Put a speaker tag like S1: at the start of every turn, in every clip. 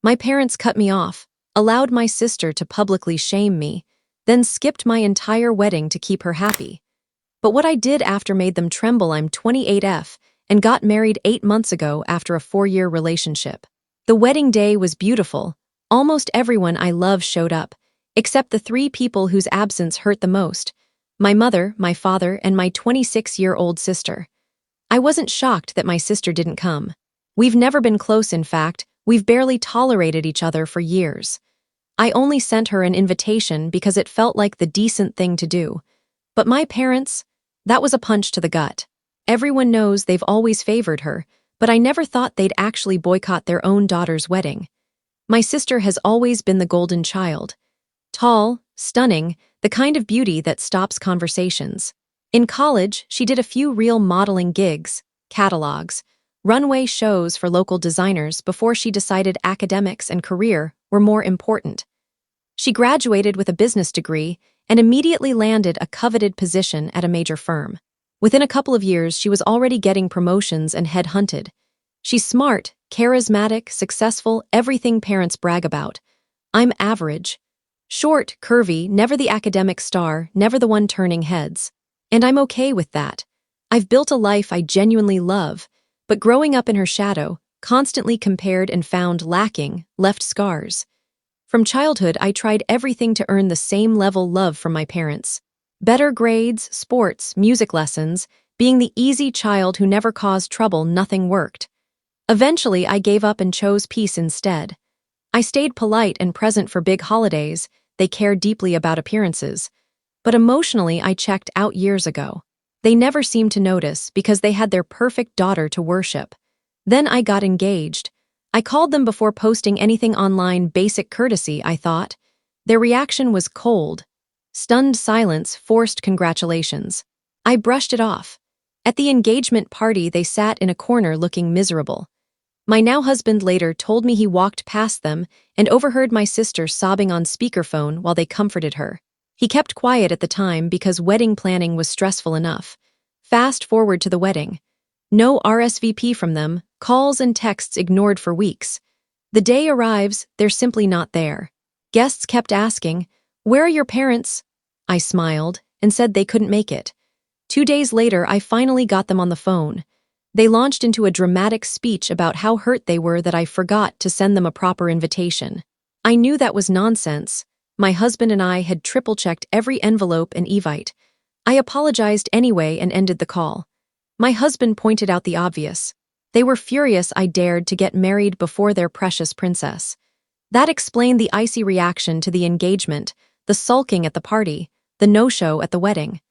S1: My parents cut me off, allowed my sister to publicly shame me, then skipped my entire wedding to keep her happy. But what I did after made them tremble. I'm 28F and got married 8 months ago after a 4-year relationship. The wedding day was beautiful. Almost everyone I love showed up, except the 3 people whose absence hurt the most: my mother, my father, and my 26-year-old sister. I wasn't shocked that my sister didn't come. We've never been close, in fact. We've barely tolerated each other for years. I only sent her an invitation because it felt like the decent thing to do. But my parents, that was a punch to the gut. Everyone knows they've always favored her, but I never thought they'd actually boycott their own daughter's wedding. My sister has always been the golden child. Tall, stunning, the kind of beauty that stops conversations. In college, she did a few real modeling gigs, catalogs, runway shows for local designers before she decided academics and career were more important. She graduated with a business degree and immediately landed a coveted position at a major firm. Within a couple of years, she was already getting promotions and headhunted. She's smart, charismatic, successful, everything parents brag about. I'm average. Short, curvy, never the academic star, never the one turning heads. And I'm okay with that. I've built a life I genuinely love, but growing up in her shadow, constantly compared and found lacking, left scars. From childhood, I tried everything to earn the same level love from my parents. Better grades, sports, music lessons, being the easy child who never caused trouble, nothing worked. Eventually, I gave up and chose peace instead. I stayed polite and present for big holidays. They cared deeply about appearances. But emotionally, I checked out years ago. They never seemed to notice because they had their perfect daughter to worship. Then I got engaged. I called them before posting anything online, basic courtesy, I thought. Their reaction was cold. Stunned silence, forced congratulations. I brushed it off. At the engagement party, they sat in a corner looking miserable. My now husband later told me he walked past them and overheard my sister sobbing on speakerphone while they comforted her. He kept quiet at the time because wedding planning was stressful enough. Fast forward to the wedding. No RSVP from them, calls and texts ignored for weeks. The day arrives, they're simply not there. Guests kept asking, "Where are your parents?" I smiled and said they couldn't make it. 2 days later, I finally got them on the phone. They launched into a dramatic speech about how hurt they were that I forgot to send them a proper invitation. I knew that was nonsense. My husband and I had triple-checked every envelope and evite. I apologized anyway and ended the call. My husband pointed out the obvious. They were furious I dared to get married before their precious princess. That explained the icy reaction to the engagement, the sulking at the party, the no-show at the wedding.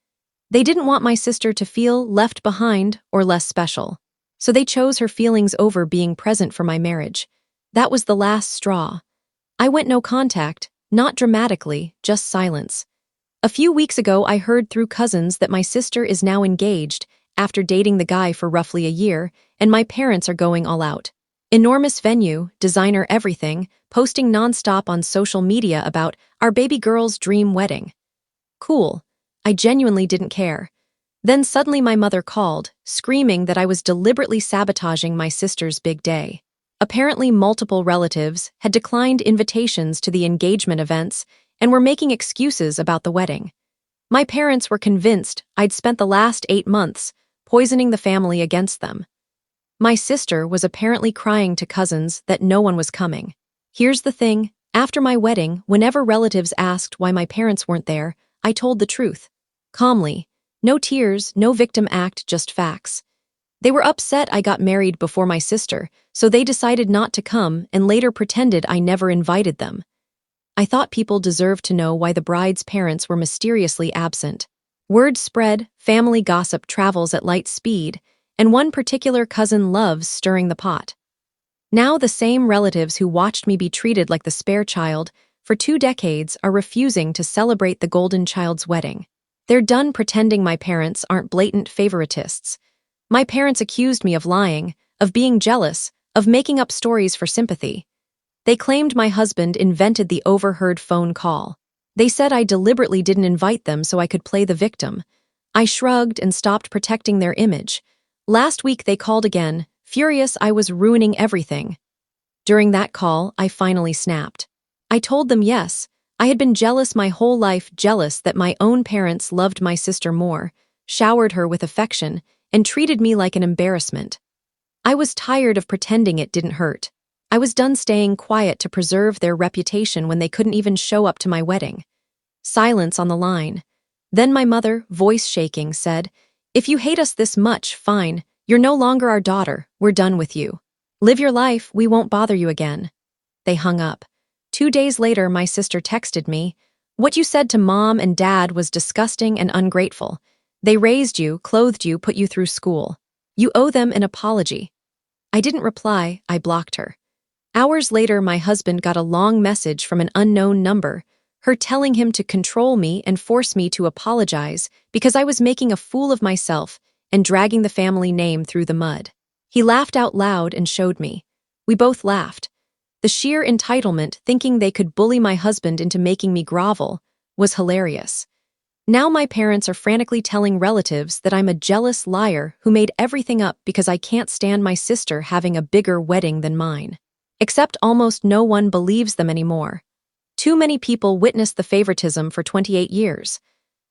S1: They didn't want my sister to feel left behind or less special. So they chose her feelings over being present for my marriage. That was the last straw. I went no contact, not dramatically, just silence. A few weeks ago, I heard through cousins that my sister is now engaged after dating the guy for roughly a year, and my parents are going all out. Enormous venue, designer everything, posting nonstop on social media about our baby girl's dream wedding. Cool. I genuinely didn't care. Then suddenly my mother called, screaming that I was deliberately sabotaging my sister's big day. Apparently multiple relatives had declined invitations to the engagement events and were making excuses about the wedding. My parents were convinced I'd spent the last 8 months poisoning the family against them. My sister was apparently crying to cousins that no one was coming. Here's the thing, after my wedding, whenever relatives asked why my parents weren't there, I told the truth. Calmly. No tears, no victim act, just facts. They were upset I got married before my sister, so they decided not to come and later pretended I never invited them. I thought people deserved to know why the bride's parents were mysteriously absent. Word spread, family gossip travels at light speed, and one particular cousin loves stirring the pot. Now the same relatives who watched me be treated like the spare child for 2 decades are refusing to celebrate the golden child's wedding. They're done pretending my parents aren't blatant favoritists. My parents accused me of lying, of being jealous, of making up stories for sympathy. They claimed my husband invented the overheard phone call. They said I deliberately didn't invite them so I could play the victim. I shrugged and stopped protecting their image. Last week they called again, furious I was ruining everything. During that call, I finally snapped. I told them yes. I had been jealous my whole life, jealous that my own parents loved my sister more, showered her with affection, and treated me like an embarrassment. I was tired of pretending it didn't hurt. I was done staying quiet to preserve their reputation when they couldn't even show up to my wedding. Silence on the line. Then my mother, voice shaking, said, "If you hate us this much, fine. You're no longer our daughter. We're done with you. Live your life, we won't bother you again." They hung up. 2 days later, my sister texted me, "What you said to Mom and Dad was disgusting and ungrateful. They raised you, clothed you, put you through school. You owe them an apology." I didn't reply, I blocked her. Hours later, my husband got a long message from an unknown number, her telling him to control me and force me to apologize because I was making a fool of myself and dragging the family name through the mud. He laughed out loud and showed me. We both laughed. The sheer entitlement, thinking they could bully my husband into making me grovel, was hilarious. Now my parents are frantically telling relatives that I'm a jealous liar who made everything up because I can't stand my sister having a bigger wedding than mine. Except almost no one believes them anymore. Too many people witnessed the favoritism for 28 years.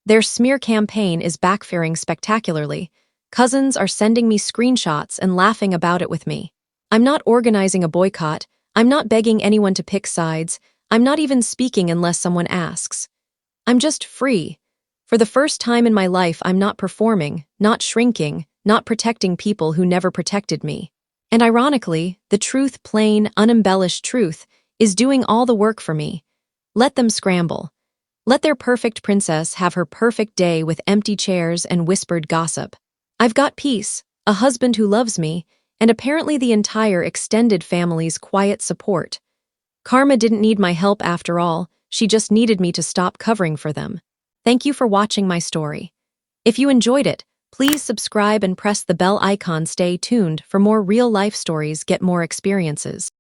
S1: Their smear campaign is backfiring spectacularly. Cousins are sending me screenshots and laughing about it with me. I'm not organizing a boycott. I'm not begging anyone to pick sides. I'm not even speaking unless someone asks. I'm just free. For the first time in my life, I'm not performing, not shrinking, not protecting people who never protected me. And ironically, the truth, plain, unembellished truth, is doing all the work for me. Let them scramble. Let their perfect princess have her perfect day with empty chairs and whispered gossip. I've got peace, a husband who loves me, and apparently the entire extended family's quiet support. Karma didn't need my help after all, she just needed me to stop covering for them. Thank you for watching my story. If you enjoyed it, please subscribe and press the bell icon. Stay tuned for more real-life stories, get more experiences.